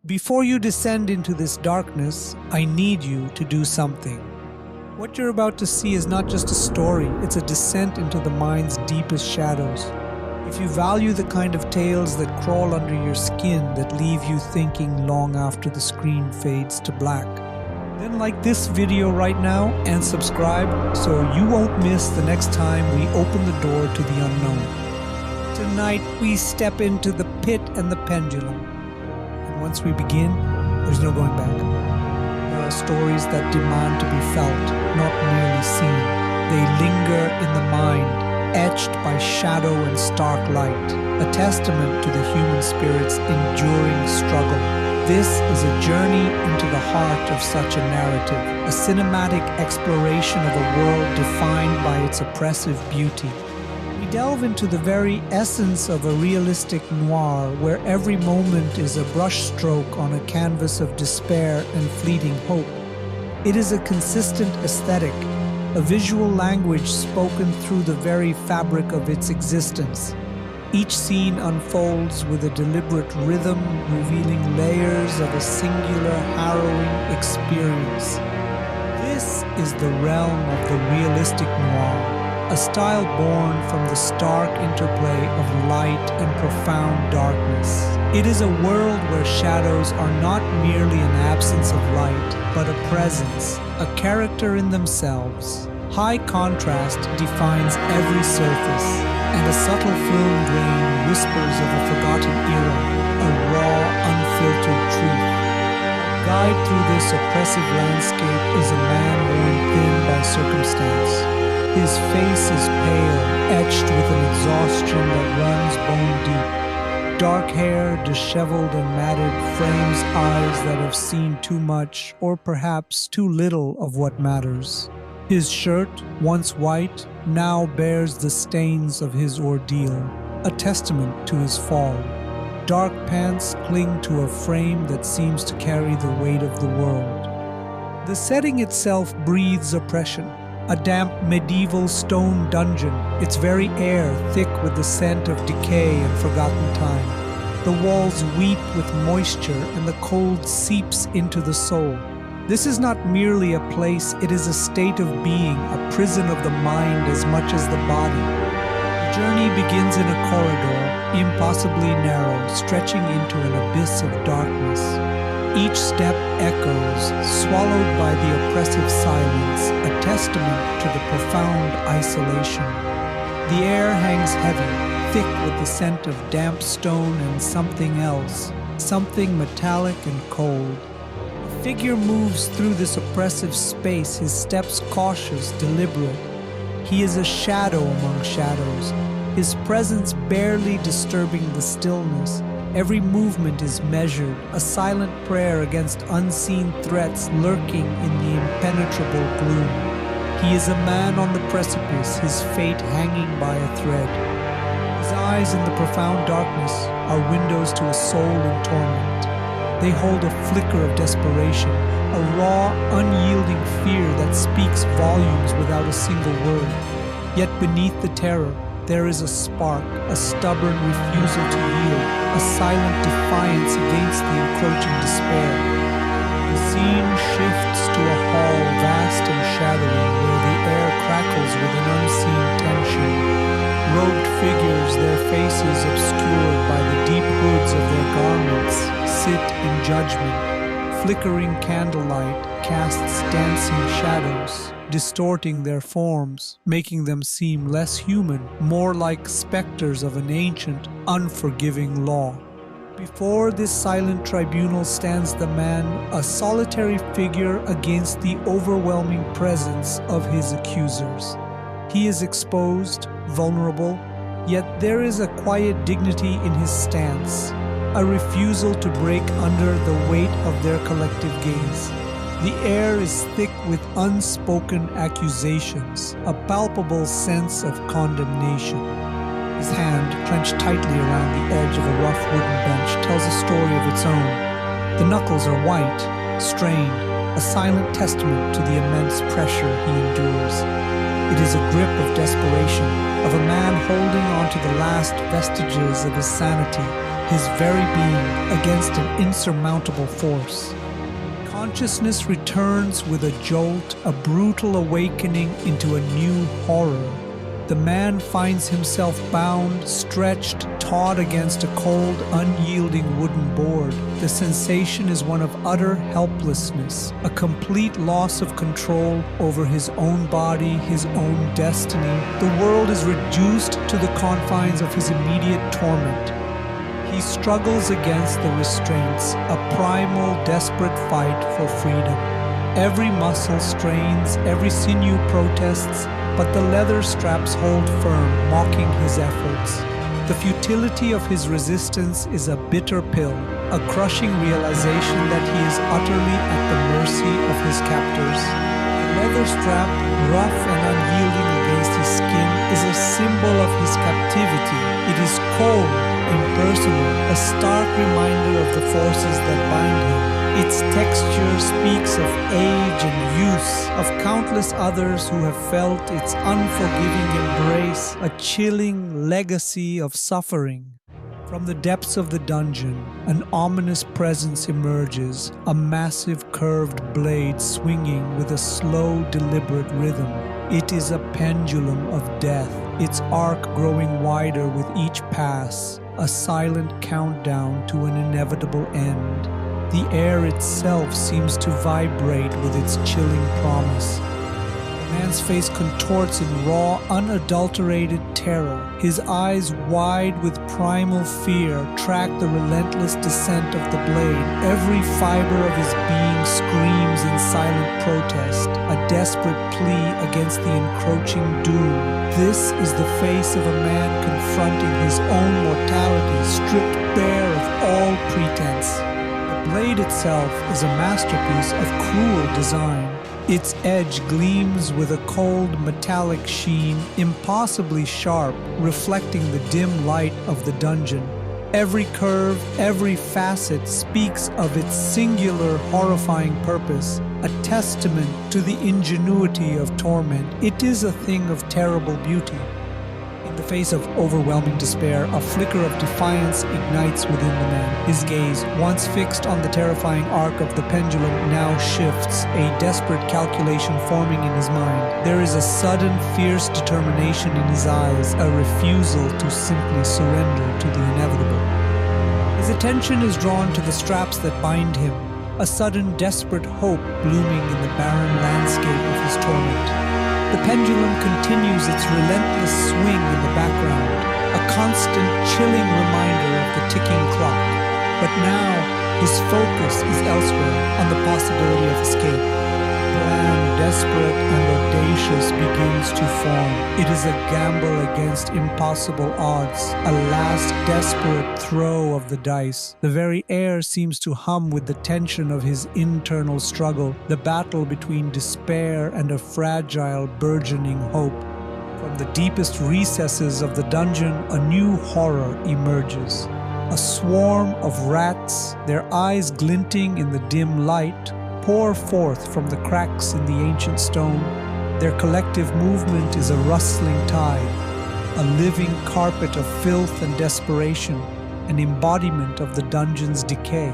Before you descend into this darkness, I need you to do something. What you're about to see is not just a story, it's a descent into the mind's deepest shadows. If you value the kind of tales that crawl under your skin that leave you thinking long after the screen fades to black, then like this video right now and subscribe so you won't miss the next time we open the door to the unknown. Tonight we step into the pit and the pendulum. And once we begin, there's no going back. There are stories that demand to be felt, not merely seen. They linger in the mind, etched by shadow and stark light, a testament to the human spirit's enduring struggle. This is a journey into the heart of such a narrative, a cinematic exploration of a world defined by its oppressive beauty. We delve into the very essence of a realistic noir where every moment is a brushstroke on a canvas of despair and fleeting hope. It is a consistent aesthetic, a visual language spoken through the very fabric of its existence. Each scene unfolds with a deliberate rhythm, revealing layers of a singular, harrowing experience. This is the realm of the realistic noir, a style born from the stark interplay of light and profound darkness. It is a world where shadows are not merely an absence of light, but a presence, a character in themselves. High contrast defines every surface, and a subtle film grain whispers of a forgotten era, a raw, unfiltered truth. Guide through this oppressive landscape is a man worn thin by circumstance. His face is pale, etched with an exhaustion that runs bone deep. Dark hair, disheveled and matted, frames eyes that have seen too much, or perhaps too little of what matters. His shirt, once white, now bears the stains of his ordeal, a testament to his fall. Dark pants cling to a frame that seems to carry the weight of the world. The setting itself breathes oppression. A damp medieval stone dungeon, its very air thick with the scent of decay and forgotten time. The walls weep with moisture and the cold seeps into the soul. This is not merely a place, it is a state of being, a prison of the mind as much as the body. The journey begins in a corridor, impossibly narrow, stretching into an abyss of darkness. Each step echoes, swallowed by the oppressive silence, a testament to the profound isolation. The air hangs heavy, thick with the scent of damp stone and something else, something metallic and cold. A figure moves through this oppressive space, his steps cautious, deliberate. He is a shadow among shadows, his presence barely disturbing the stillness. Every movement is measured, a silent prayer against unseen threats lurking in the impenetrable gloom. He is a man on the precipice, his fate hanging by a thread. His eyes in the profound darkness are windows to a soul in torment. They hold a flicker of desperation, a raw, unyielding fear that speaks volumes without a single word. Yet beneath the terror, there is a spark, a stubborn refusal to yield, a silent defiance against the encroaching despair. The scene shifts to a hall vast and shadowy where the air crackles with an unseen tension. Robed figures, their faces obscured by the deep hoods of their garments, sit in judgment. Flickering candlelight casts dancing shadows, distorting their forms, making them seem less human, more like specters of an ancient, unforgiving law. Before this silent tribunal stands the man, a solitary figure against the overwhelming presence of his accusers. He is exposed, vulnerable, yet there is a quiet dignity in his stance, a refusal to break under the weight of their collective gaze. The air is thick with unspoken accusations, a palpable sense of condemnation. His hand, clenched tightly around the edge of a rough wooden bench, tells a story of its own. The knuckles are white, strained, a silent testament to the immense pressure he endures. It is a grip of desperation, of a man holding on to the last vestiges of his sanity, his very being, against an insurmountable force. Consciousness returns with a jolt, a brutal awakening into a new horror. The man finds himself bound, stretched, taut against a cold, unyielding wooden board. The sensation is one of utter helplessness, a complete loss of control over his own body, his own destiny. The world is reduced to the confines of his immediate torment. He struggles against the restraints, a primal, desperate fight for freedom. Every muscle strains, every sinew protests, but the leather straps hold firm, mocking his efforts. The futility of his resistance is a bitter pill, a crushing realization that he is utterly at the mercy of his captors. The leather strap, rough and unyielding against his skin, is a symbol of his captivity. It is cold, impersonal, a stark reminder of the forces that bind him. Its texture speaks of age and use, of countless others who have felt its unforgiving embrace, a chilling legacy of suffering. From the depths of the dungeon, an ominous presence emerges, a massive curved blade swinging with a slow, deliberate rhythm. It is a pendulum of death, its arc growing wider with each pass, a silent countdown to an inevitable end. The air itself seems to vibrate with its chilling promise. The man's face contorts in raw, unadulterated terror. His eyes, wide with primal fear, track the relentless descent of the blade. Every fiber of his being screams in silent protest, a desperate plea against the encroaching doom. This is the face of a man confronting his own mortality, stripped bare of all pretense. The blade itself is a masterpiece of cruel design. Its edge gleams with a cold metallic sheen, impossibly sharp, reflecting the dim light of the dungeon. Every curve, every facet speaks of its singular, horrifying purpose, a testament to the ingenuity of torment. It is a thing of terrible beauty. In the face of overwhelming despair, a flicker of defiance ignites within the man. His gaze, once fixed on the terrifying arc of the pendulum, now shifts, a desperate calculation forming in his mind. There is a sudden, fierce determination in his eyes, a refusal to simply surrender to the inevitable. His attention is drawn to the straps that bind him, a sudden, desperate hope blooming in the barren landscape of his torment. The pendulum continues its relentless swing in the background, a constant, chilling reminder of the ticking clock. But now, his focus is elsewhere, on the possibility of escape. A plan, desperate and audacious, begins to form. It is a gamble against impossible odds, a last desperate throw of the dice. The very air seems to hum with the tension of his internal struggle, the battle between despair and a fragile, burgeoning hope. From the deepest recesses of the dungeon, a new horror emerges. A swarm of rats, their eyes glinting in the dim light, pour forth from the cracks in the ancient stone. Their collective movement is a rustling tide, a living carpet of filth and desperation, an embodiment of the dungeon's decay.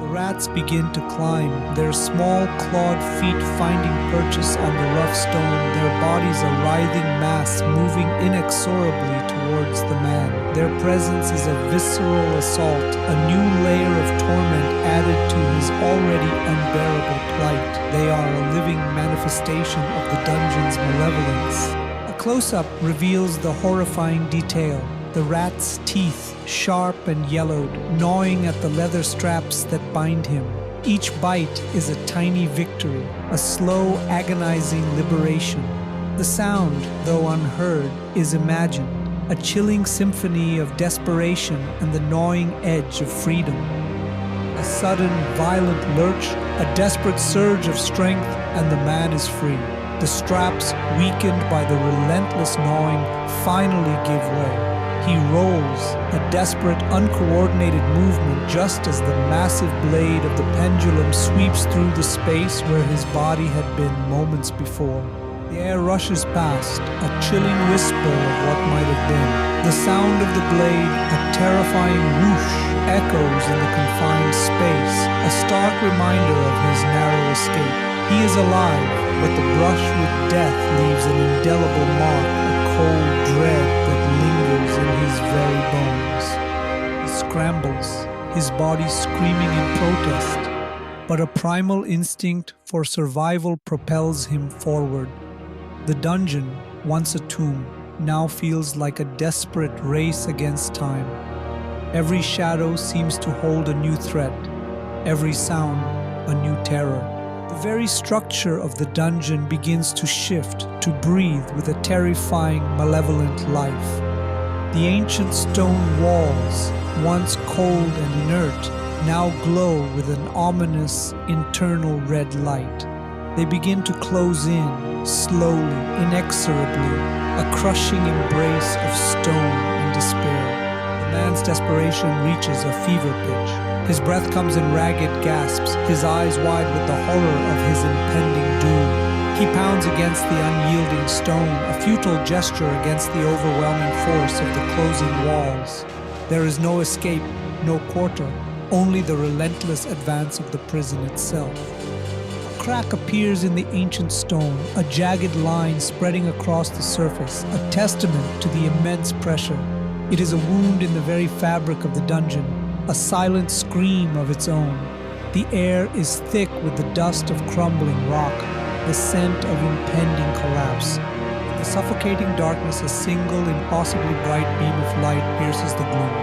The rats begin to climb, their small clawed feet finding purchase on the rough stone, their bodies a writhing mass moving inexorably towards the man. Their presence is a visceral assault, a new layer of torment added to his already unbearable plight. They are a living manifestation of the dungeon's malevolence. A close-up reveals the horrifying detail. The rat's teeth, sharp and yellowed, gnawing at the leather straps that bind him. Each bite is a tiny victory, a slow, agonizing liberation. The sound, though unheard, is imagined, a chilling symphony of desperation and the gnawing edge of freedom. A sudden, violent lurch, a desperate surge of strength, and the man is free. The straps, weakened by the relentless gnawing, finally give way. He rolls, a desperate, uncoordinated movement just as the massive blade of the pendulum sweeps through the space where his body had been moments before. The air rushes past, a chilling whisper of what might have been. The sound of the blade, a terrifying whoosh, echoes in the confined space, a stark reminder of his narrow escape. He is alive, but the brush with death leaves an indelible mark, a cold dread that lingers in his very bones. He scrambles, his body screaming in protest, but a primal instinct for survival propels him forward. The dungeon, once a tomb, now feels like a desperate race against time. Every shadow seems to hold a new threat, every sound a new terror. The very structure of the dungeon begins to shift, to breathe with a terrifying, malevolent life. The ancient stone walls, once cold and inert, now glow with an ominous, internal red light. They begin to close in, slowly, inexorably, a crushing embrace of stone and despair. The man's desperation reaches a fever pitch. His breath comes in ragged gasps, his eyes wide with the horror of his impending doom. He pounds against the unyielding stone, a futile gesture against the overwhelming force of the closing walls. There is no escape, no quarter, only the relentless advance of the prison itself. A crack appears in the ancient stone, a jagged line spreading across the surface, a testament to the immense pressure. It is a wound in the very fabric of the dungeon, a silent scream of its own. The air is thick with the dust of crumbling rock, the scent of impending collapse. In the suffocating darkness, a single, impossibly bright beam of light pierces the gloom.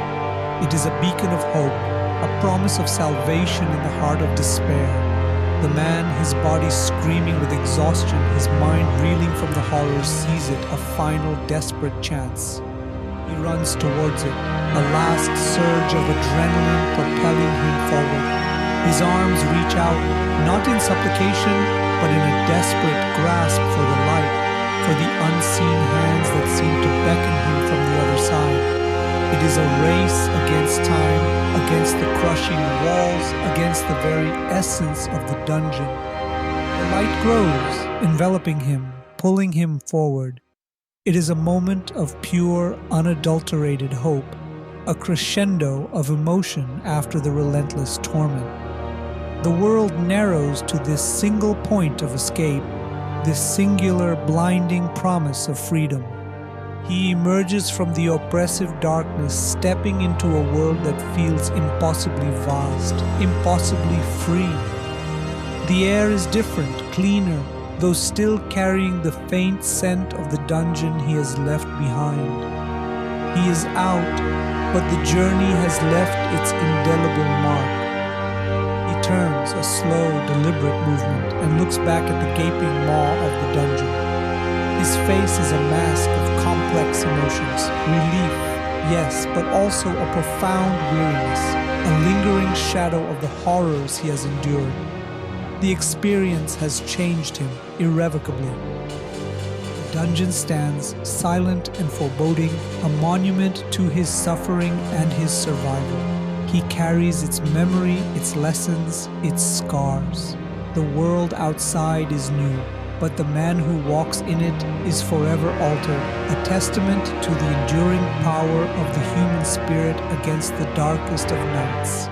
It is a beacon of hope, a promise of salvation in the heart of despair. The man, his body screaming with exhaustion, his mind reeling from the horrors, sees it, a final desperate chance. He runs towards it, a last surge of adrenaline propelling him forward. His arms reach out, not in supplication, but in a desperate grasp for the light, for the unseen hands that seem to beckon him from the other side. It is a race against time, against the crushing walls, against the very essence of the dungeon. The light grows, enveloping him, pulling him forward. It is a moment of pure, unadulterated hope, a crescendo of emotion after the relentless torment. The world narrows to this single point of escape, this singular, blinding promise of freedom. He emerges from the oppressive darkness, stepping into a world that feels impossibly vast, impossibly free. The air is different, cleaner, though still carrying the faint scent of the dungeon he has left behind. He is out, but the journey has left its indelible mark. He turns, a slow, deliberate movement, and looks back at the gaping maw of the dungeon. His face is a mask of complex emotions, relief, yes, but also a profound weariness, a lingering shadow of the horrors he has endured. The experience has changed him irrevocably. The dungeon stands, silent and foreboding, a monument to his suffering and his survival. He carries its memory, its lessons, its scars. The world outside is new, but the man who walks in it is forever altered, a testament to the enduring power of the human spirit against the darkest of nights.